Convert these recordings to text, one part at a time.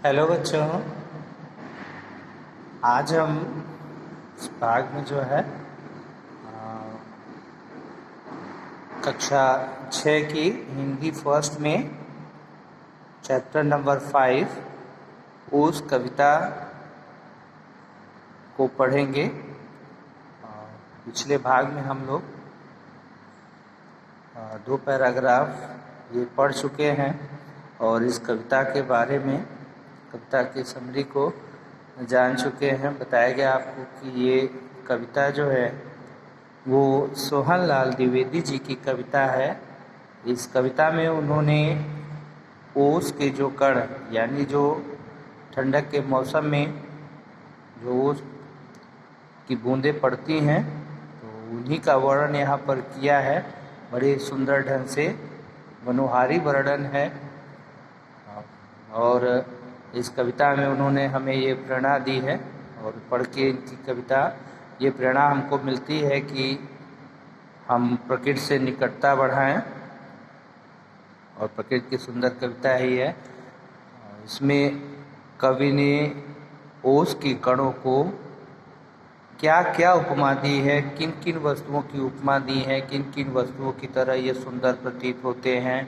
Hello बच्चों। आज हम इस भाग में जो है कक्षा 6 की हिंदी फर्स्ट में चैप्टर नंबर 5 उस कविता को पढ़ेंगे। पिछले भाग में हम लोग 2 पैराग्राफ ये पढ़ चुके हैं और इस कविता के बारे में, कविता की समरी को जान चुके हैं। बताया गया आपको कि ये कविता जो है वो सोहन लाल द्विवेदी जी की कविता है। इस कविता में उन्होंने ओस के जो कण यानी जो ठंडक के मौसम में जो ओस की बूंदें पड़ती हैं तो उन्हीं का वर्णन यहाँ पर किया है। बड़े सुंदर ढंग से मनोहारी वर्णन है और इस कविता में उन्होंने हमें ये प्रेरणा दी है और पढ़ के इनकी कविता ये प्रेरणा हमको मिलती है कि हम प्रकृति से निकटता बढ़ाएं और प्रकृति की सुंदर कविता ही है। इसमें कवि ने ओस की कणों को क्या क्या उपमा दी है, किन किन वस्तुओं की उपमा दी है, किन किन वस्तुओं की तरह ये सुंदर प्रतीत होते हैं।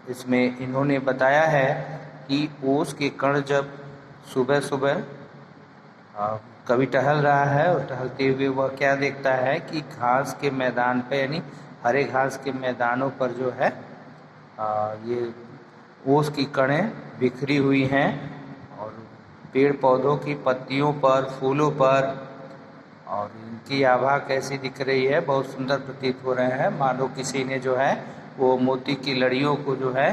इसमें इन्होंने बताया है कि ओस के कण जब सुबह सुबह कवि टहल रहा है और टहलते हुए वह क्या देखता है कि घास के मैदान पे यानी हरे घास के मैदानों पर जो है ये ओस की कणें बिखरी हुई हैं और पेड़ पौधों की पत्तियों पर, फूलों पर, और इनकी आभा कैसी दिख रही है, बहुत सुंदर प्रतीत हो रहे हैं, मानो किसी ने जो है वो मोती की लड़ियों को जो है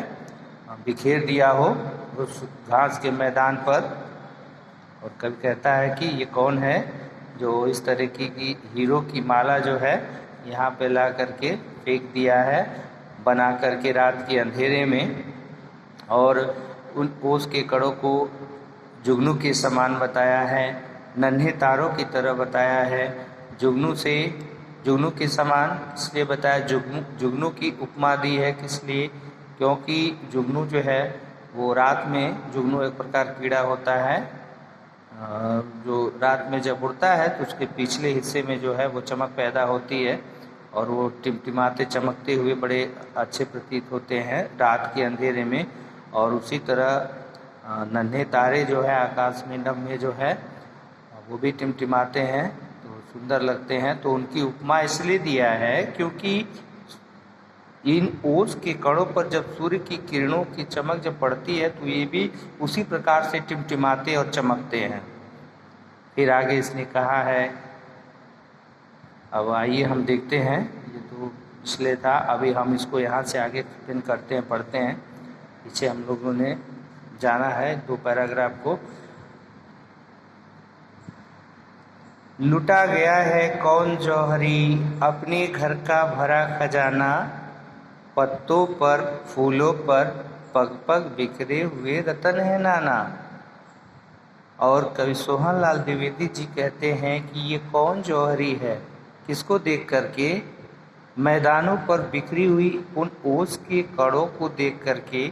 बिखेर दिया हो उस घास के मैदान पर। और कवि कहता है कि ये कौन है जो इस तरह की हीरो की माला जो है यहाँ पे ला करके फेंक दिया है बना करके रात के अंधेरे में, और उन ओस के कणों को जुगनू के समान बताया है, नन्हे तारों की तरह बताया है। जुगनू के समान इसलिए बताया, जुगनू की उपमा दी है किस लिए, क्योंकि जुगनू जो है वो रात में, जुगनू एक प्रकार कीड़ा होता है जो रात में जब उड़ता है तो उसके पिछले हिस्से में जो है वो चमक पैदा होती है और वो टिमटिमाते चमकते हुए बड़े अच्छे प्रतीत होते हैं रात के अंधेरे में। और उसी तरह नन्हे तारे जो है आकाश में नभ में जो है वो भी टिमटिमाते हैं तो सुंदर लगते हैं। तो उनकी उपमा इसलिए दिया है क्योंकि इन ओस के कणों पर जब सूर्य की किरणों की चमक जब पड़ती है तो ये भी उसी प्रकार से टिमटिमाते और चमकते हैं। फिर आगे इसने कहा है, अब आइए हम देखते हैं, ये तो पिछले था, अभी हम इसको यहाँ से आगे फिर करते हैं, पढ़ते हैं। पीछे हम लोगों ने जाना है 2 पैराग्राफ को। लुटा गया है कौन जौहरी अपने घर का भरा खजाना, पत्तों पर फूलों पर पग पग बिखरे हुए रतन है नाना। और कवि सोहन लाल द्विवेदी जी कहते हैं कि ये कौन जौहरी है, किसको देख करके, मैदानों पर बिखरी हुई उन ओस के कणों को देख करके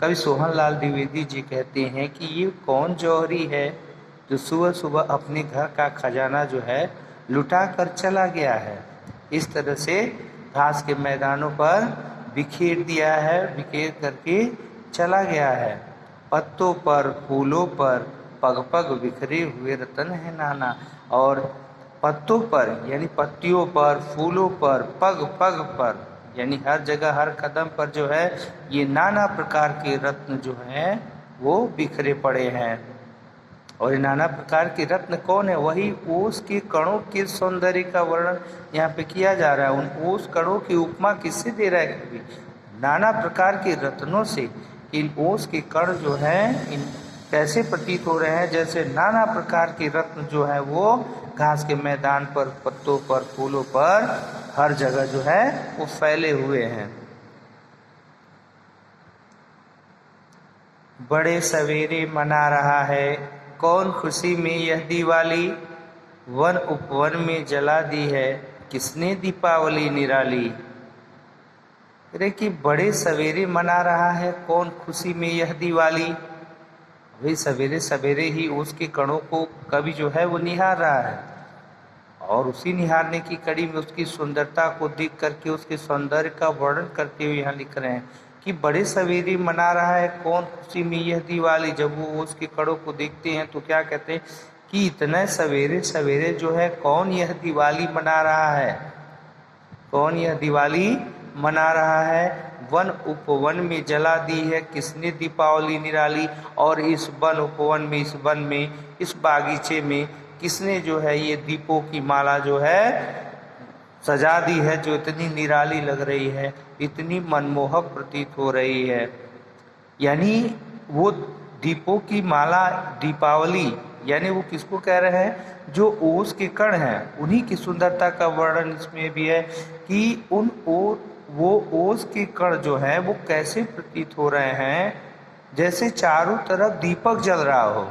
कवि सोहन लाल द्विवेदी जी कहते हैं कि ये कौन जौहरी है जो सुबह सुबह अपने घर का खजाना जो है लुटा कर चला गया है। इस तरह से घास के मैदानों पर बिखेर दिया है, बिखेर करके चला गया है। पत्तों पर फूलों पर पग पग बिखरे हुए रतन है नाना। और पत्तों पर यानी पत्तियों पर, फूलों पर, पग पग पर यानी हर जगह हर कदम पर जो है ये नाना प्रकार के रत्न जो हैं वो बिखरे पड़े हैं। और ये नाना प्रकार के रत्न कौन है, वही ओस के कणों के सौंदर्य का वर्णन यहाँ पे किया जा रहा है। उन ओस कणों की उपमा किससे दे रहा है कवि, नाना प्रकार के रत्नों से। इन ओस के कण जो हैं इन कैसे प्रतीत हो रहे हैं, जैसे नाना प्रकार के रत्न जो है वो घास के मैदान पर, पत्तों पर, फूलों पर, हर जगह जो है वो फैले हुए हैं। बड़े सवेरे मना रहा है कौन खुशी में यह दिवाली, वन उपवन में जला दी है किसने दीपावली निराली। अरे कि बड़े सवेरे मना रहा है कौन खुशी में यह दिवाली, वही सवेरे सवेरे ही उसके कणों को कवि जो है वो निहार रहा है, और उसी निहारने की कड़ी में उसकी सुंदरता को देख करके उसके सौंदर्य का वर्णन करते हुए यहाँ लिख रहे हैं कि बड़े सवेरे मना रहा है कौन खुशी में यह दिवाली। जब वो उसके कणों को देखते हैं तो क्या कहते हैं कि इतने सवेरे सवेरे जो है कौन यह दिवाली मना रहा है, कौन यह दिवाली मना रहा है। वन उपवन में जला दी है किसने दीपावली निराली, और इस वन उपवन में, इस वन में, इस बागीचे में किसने जो है ये दीपों की माला जो है सजा दी है, जो इतनी निराली लग रही है, इतनी मनमोहक प्रतीत हो रही है। यानी वो दीपों की माला दीपावली, यानी वो किसको कह रहे हैं, जो ओस के कण हैं उन्हीं की सुंदरता का वर्णन इसमें भी है कि वो ओस के कण जो है वो कैसे प्रतीत हो रहे हैं, जैसे चारों तरफ दीपक जल रहा हो।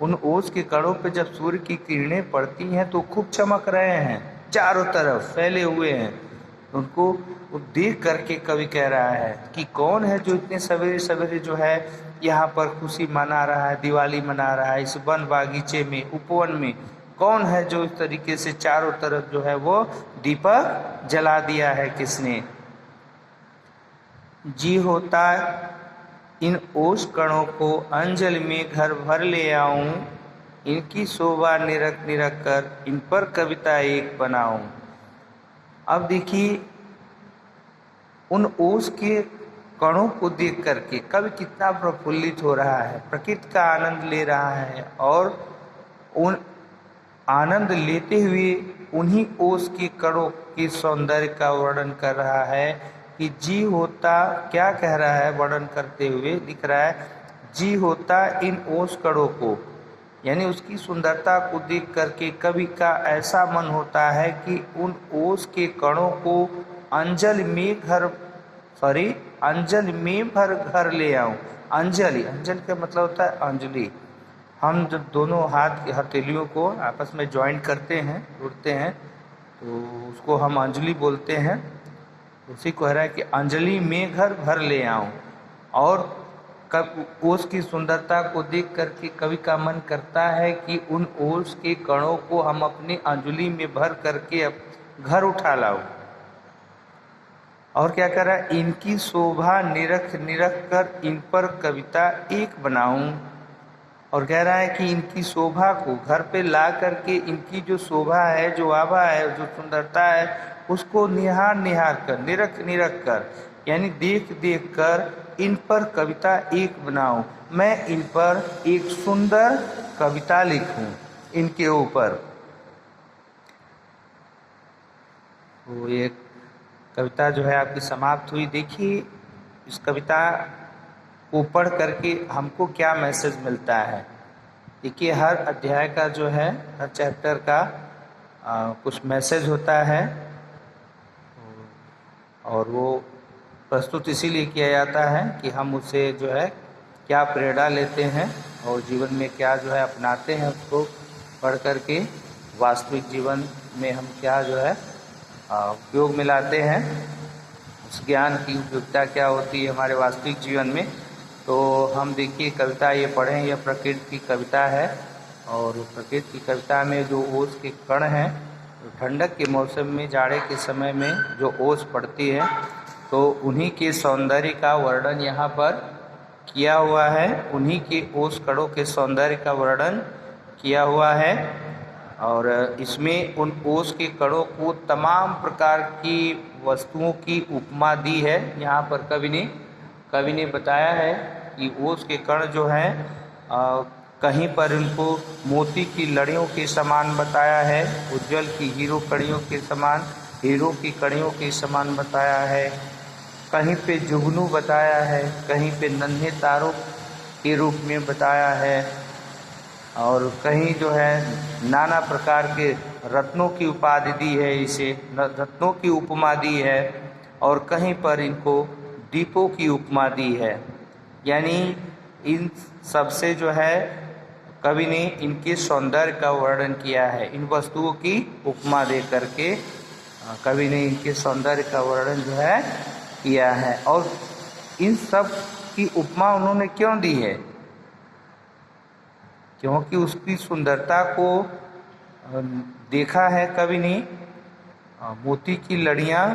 उन ओस के कणों पे जब सूर्य की किरणें पड़ती हैं तो खूब चमक रहे हैं, चारों तरफ फैले हुए हैं। उनको देख करके कवि कह रहा है कि कौन है जो इतने सवेरे सवेरे जो है यहाँ पर खुशी मना रहा है, दिवाली मना रहा है, इस वन बागीचे में, उपवन में कौन है जो इस तरीके से चारों तरफ जो है वो दीपक जला दिया है, किसने। जी होता इन ओस कणों को अंजलि में घर भर ले आऊं, इनकी शोभा निरख निरख कर इन पर कविता एक बनाऊं। अब देखिए उन ओस के कणों को देख करके कवि कितना प्रफुल्लित हो रहा है, प्रकृति का आनंद ले रहा है, और उन आनंद लेते हुए उन्हीं ओस के कणों के सौंदर्य का वर्णन कर रहा है कि जी होता, क्या कह रहा है वर्णन करते हुए लिख रहा है, जी होता इन ओस कणों को, यानी उसकी सुंदरता को देख करके कवि का ऐसा मन होता है कि उन ओस के कणों को अंजलि में भर घर ले आऊं। अंजलि, अंजलि का मतलब होता है अंजलि। हम जब दोनों हाथ की हथेलियों को आपस में ज्वाइंट करते हैं, जोड़ते हैं, तो उसको हम अंजलि बोलते हैं। उसी को कह रहा है कि अंजलि में घर भर ले आऊं। और ओस की सुंदरता को देख करके कवि का मन करता है कि उन ओस के कणों को हम अपनी अंजलि में भर करके घर उठा लाऊं। और क्या कर रहा है, इनकी शोभा निरख निरख कर इन पर कविता एक बनाऊं। और कह रहा है कि इनकी शोभा को घर पे ला करके इनकी जो शोभा है, जो आभा है, जो सुंदरता है, उसको निहार निहार कर, निरख निरख कर, यानी देख देख कर इन पर कविता एक बनाऊं। मैं इन पर एक सुंदर कविता लिखूं इनके ऊपर। तो ये कविता जो है आपकी समाप्त हुई। देखिए इस कविता को पढ़ करके हमको क्या मैसेज मिलता है। देखिए हर अध्याय का जो है, हर चैप्टर का कुछ मैसेज होता है, और वो प्रस्तुत इसीलिए किया जाता है कि हम उससे जो है क्या प्रेरणा लेते हैं और जीवन में क्या जो है अपनाते हैं, उसको पढ़ करके वास्तविक जीवन में हम क्या जो है उपयोग में लाते हैं, उस ज्ञान की उपयोगिता क्या होती है हमारे वास्तविक जीवन में। तो हम देखिए कविता ये पढ़ें, यह प्रकृति की कविता है, और प्रकृति की कविता में जो ओस के कण हैं, तो ठंडक के मौसम में, जाड़े के समय में जो ओस पड़ती है, तो उन्हीं के सौंदर्य का वर्णन यहाँ पर किया हुआ है, उन्हीं के ओस कणों के सौंदर्य का वर्णन किया हुआ है। और इसमें उन ओस के कणों को तमाम प्रकार की वस्तुओं की उपमा दी है। यहाँ पर कवि ने बताया है कि ओस के कण जो हैं कहीं पर इनको मोती की लड़ियों के समान बताया है, उज्जवल की हीरो की कड़ियों के समान बताया है, कहीं पे जुगनू बताया है, कहीं पे नन्हे तारों के रूप में बताया है, और कहीं जो है नाना प्रकार के रत्नों की उपाधि दी है, इसे रत्नों की उपमा दी है, और कहीं पर इनको दीपों की उपमा दी है। यानी इन सबसे जो है कवि ने इनके सौंदर्य का वर्णन किया है। इन वस्तुओं की उपमा दे करके कवि ने इनके सौंदर्य का वर्णन जो है किया है। और इन सब की उपमा उन्होंने क्यों दी है, क्योंकि उसकी सुंदरता को देखा है कभी नहीं। मोती की लड़ियाँ,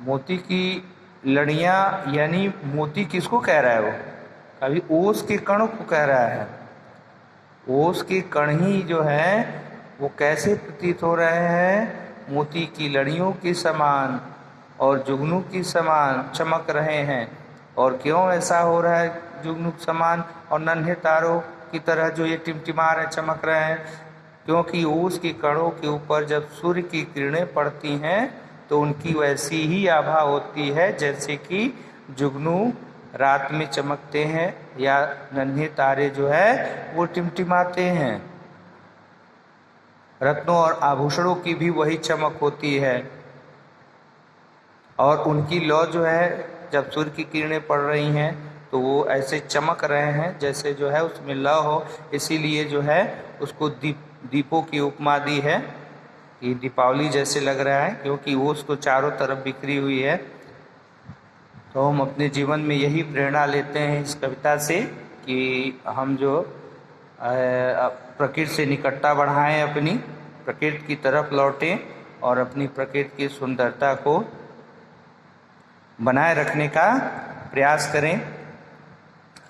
मोती की लड़ियाँ यानी मोती किसको कह रहा है वो? अभी ओस के कणों को कह रहा है। ओस के कण ही जो है वो कैसे प्रतीत हो रहे हैं? मोती की लड़ियों के समान और जुगनू की समान चमक रहे हैं। और क्यों ऐसा हो रहा है जुगनू के समान और नन्हे तारों की तरह जो ये टिमटिमा रहे, चमक रहे हैं? क्योंकि ओस के कणों के ऊपर जब सूर्य की किरणें पड़ती हैं तो उनकी वैसी ही आभा होती है जैसे कि जुगनू रात में चमकते हैं या नन्हे तारे जो है वो टिमटिमाते हैं। रत्नों और आभूषणों की भी वही चमक होती है और उनकी लौ जो है जब सूर्य की किरणें पड़ रही हैं तो वो ऐसे चमक रहे हैं जैसे जो है उसमें लौ हो। इसीलिए जो है उसको दीपों की उपमा दी है। ये दीपावली जैसे लग रहा है क्योंकि ओस तो चारों तरफ बिखरी हुई है। तो हम अपने जीवन में यही प्रेरणा लेते हैं इस कविता से कि हम जो प्रकृति से निकटता बढ़ाएं, अपनी प्रकृति की तरफ लौटें और अपनी प्रकृति की सुंदरता को बनाए रखने का प्रयास करें।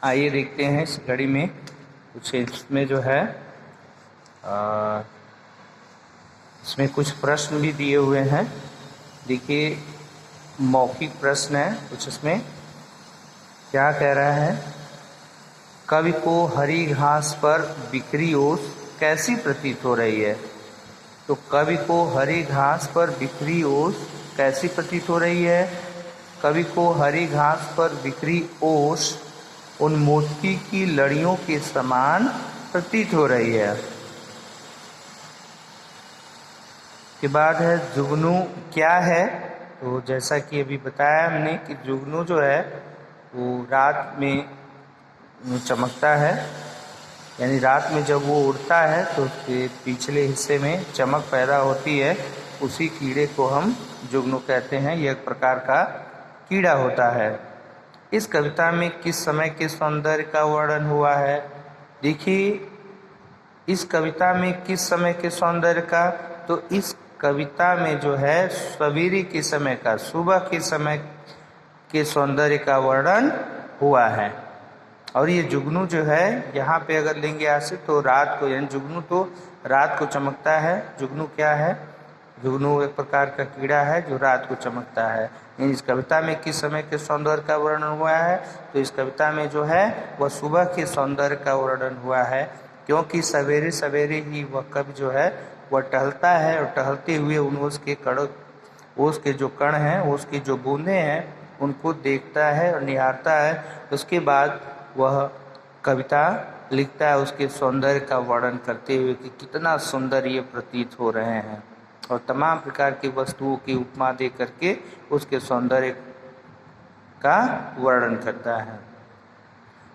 आइए देखते हैं इस घड़ी में कुछ इसमें जो है इसमें कुछ प्रश्न भी दिए हुए हैं। देखिए मौखिक प्रश्न है कुछ। इसमें क्या कह रहा है? कवि को हरी घास पर बिखरी ओस कैसी प्रतीत हो रही है? तो कवि को हरी घास पर बिखरी ओस कैसी प्रतीत हो रही है? कवि को हरी घास पर बिखरी ओस उन मोती की लड़ियों के समान प्रतीत हो रही है। के बाद है जुगनू क्या है? तो जैसा कि अभी बताया हमने कि जुगनू जो है वो रात में चमकता है, यानी रात में जब वो उड़ता है तो उसके पिछले हिस्से में चमक पैदा होती है। उसी कीड़े को हम जुगनू कहते हैं। यह एक प्रकार का कीड़ा होता है। इस कविता में किस समय के सौंदर्य का वर्णन हुआ है? देखिए इस कविता में किस समय के सौंदर्य का, तो इस कविता में जो है सवेरे के समय का, सुबह के समय के सौंदर्य का वर्णन हुआ है। और ये जुगनू जो है यहाँ पे अगर लेंगे ऐसे तो रात को, यानी जुगनू तो रात को चमकता है। जुगनू क्या है? जुगनू एक प्रकार का कीड़ा है जो रात को चमकता है। इस कविता में किस समय के सौंदर्य का वर्णन हुआ है? तो इस कविता में जो है वह सुबह के सौंदर्य का वर्णन हुआ है, क्योंकि सवेरे सवेरे ही वह कवि जो है वह टहलता है और टहलते हुए उन ओस के जो कण हैं, ओस की जो बूंदें हैं, उनको देखता है और निहारता है। उसके बाद वह कविता लिखता है उसके सौंदर्य का वर्णन करते हुए कि कितना सुंदर ये प्रतीत हो रहे हैं, और तमाम प्रकार की वस्तुओं की उपमा दे करके उसके सौंदर्य का वर्णन करता है।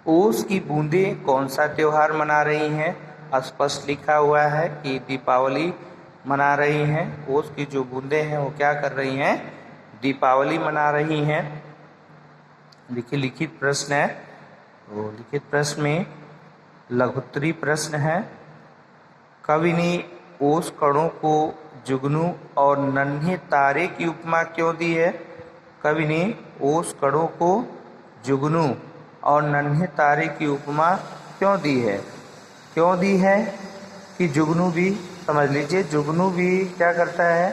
ओस की बूंदें कौन सा त्योहार मना रही हैं? स्पष्ट लिखा हुआ है कि दीपावली मना रही हैं। ओस की जो बूंदें हैं वो क्या कर रही हैं? दीपावली मना रही हैं। देखिए लिखित प्रश्न है, वो लिखित प्रश्न में लघुत्तरी प्रश्न है। कवि ने ओस कणों को जुगनू और नन्हे तारे की उपमा क्यों दी है? कवि ने ओस कणों को जुगनू और नन्हे तारे की उपमा क्यों दी है? क्यों दी है कि जुगनू भी, समझ लीजिए, जुगनू भी क्या करता है?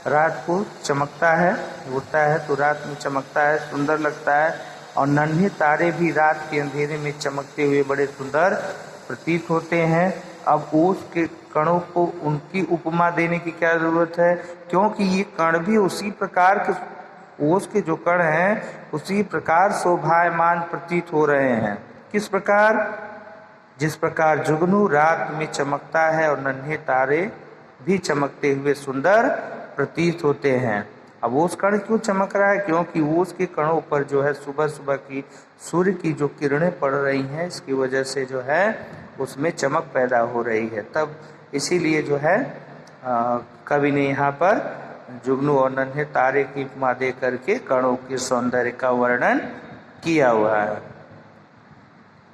रात को चमकता है, उड़ता है तो रात में चमकता है, सुंदर लगता है। और नन्हे तारे भी रात के अंधेरे में चमकते हुए बड़े सुंदर प्रतीत होते हैं। अब ओस के कणों को उनकी उपमा देने की क्या जरूरत है? क्योंकि ये कण भी उसी प्रकार के, ओस के जो कण हैं उसी प्रकार शोभायमान प्रतीत हो रहे हैं। किस प्रकार? जिस प्रकार जुगनू रात में चमकता है और नन्हे तारे भी चमकते हुए सुंदर प्रतीत होते हैं। अब ओस कण क्यों चमक रहा है? क्योंकि ओस के कणों पर जो है सुबह सुबह की सूर्य की जो किरणें पड़ रही हैं, इसकी वजह से जो है उसमें चमक पैदा हो रही है। तब इसीलिए जो है कवि ने यहाँ पर जुगनू और नन्हे तारे की उपमा दे करके कणों के सौंदर्य का वर्णन किया हुआ है।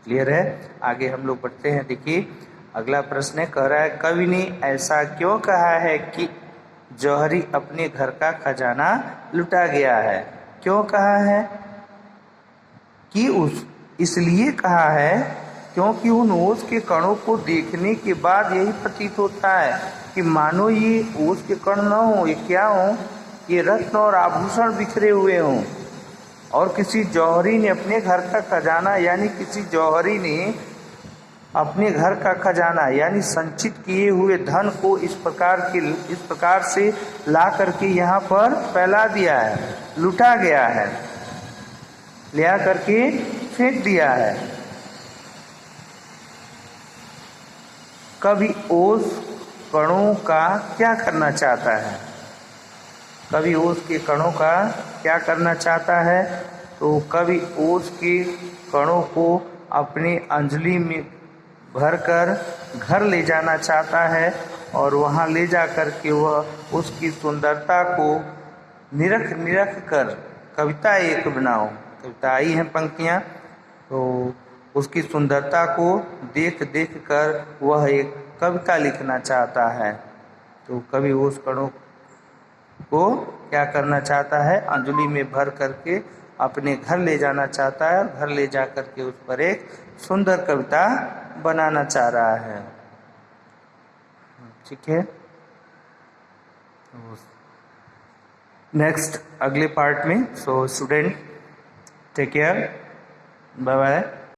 क्लियर है। आगे हम लोग बढ़ते हैं। देखिए अगला प्रश्न है, कह रहा है कवि ने ऐसा क्यों कहा है कि जौहरी अपने घर का खजाना लुटा गया है। क्यों कहा है कि इसलिए कहा है क्योंकि उन ओस के कणों को देखने के बाद यही प्रतीत होता है कि मानो ये ओस के कण न हो, ये क्या हो, ये रत्न और आभूषण बिखरे हुए हों और किसी जौहरी ने अपने घर का खजाना यानी किसी जौहरी ने अपने घर का खजाना यानी संचित किए हुए धन को इस प्रकार से ला करके यहाँ पर फैला दिया है, लुटा गया है, ले करके फेंक दिया है। कवि ओस कणों का क्या करना चाहता है, कवि ओस के कणों का क्या करना चाहता है, तो कवि ओस के कणों को अपनी अंजलि में भरकर घर ले जाना चाहता है और वहाँ ले जा कर के वह उसकी सुंदरता को निरख कर कविता एक बनाओ। कविता आई हैं पंक्तियाँ, तो उसकी सुंदरता को देख कर वह एक कविता लिखना चाहता है। तो कवि उस कणों को क्या करना चाहता है, अंजलि में भर करके अपने घर ले जाना चाहता है और घर ले जा करके उस पर एक सुंदर कविता बनाना चाह रहा है। ठीक है, नेक्स्ट अगले पार्ट में। So student take care, bye bye.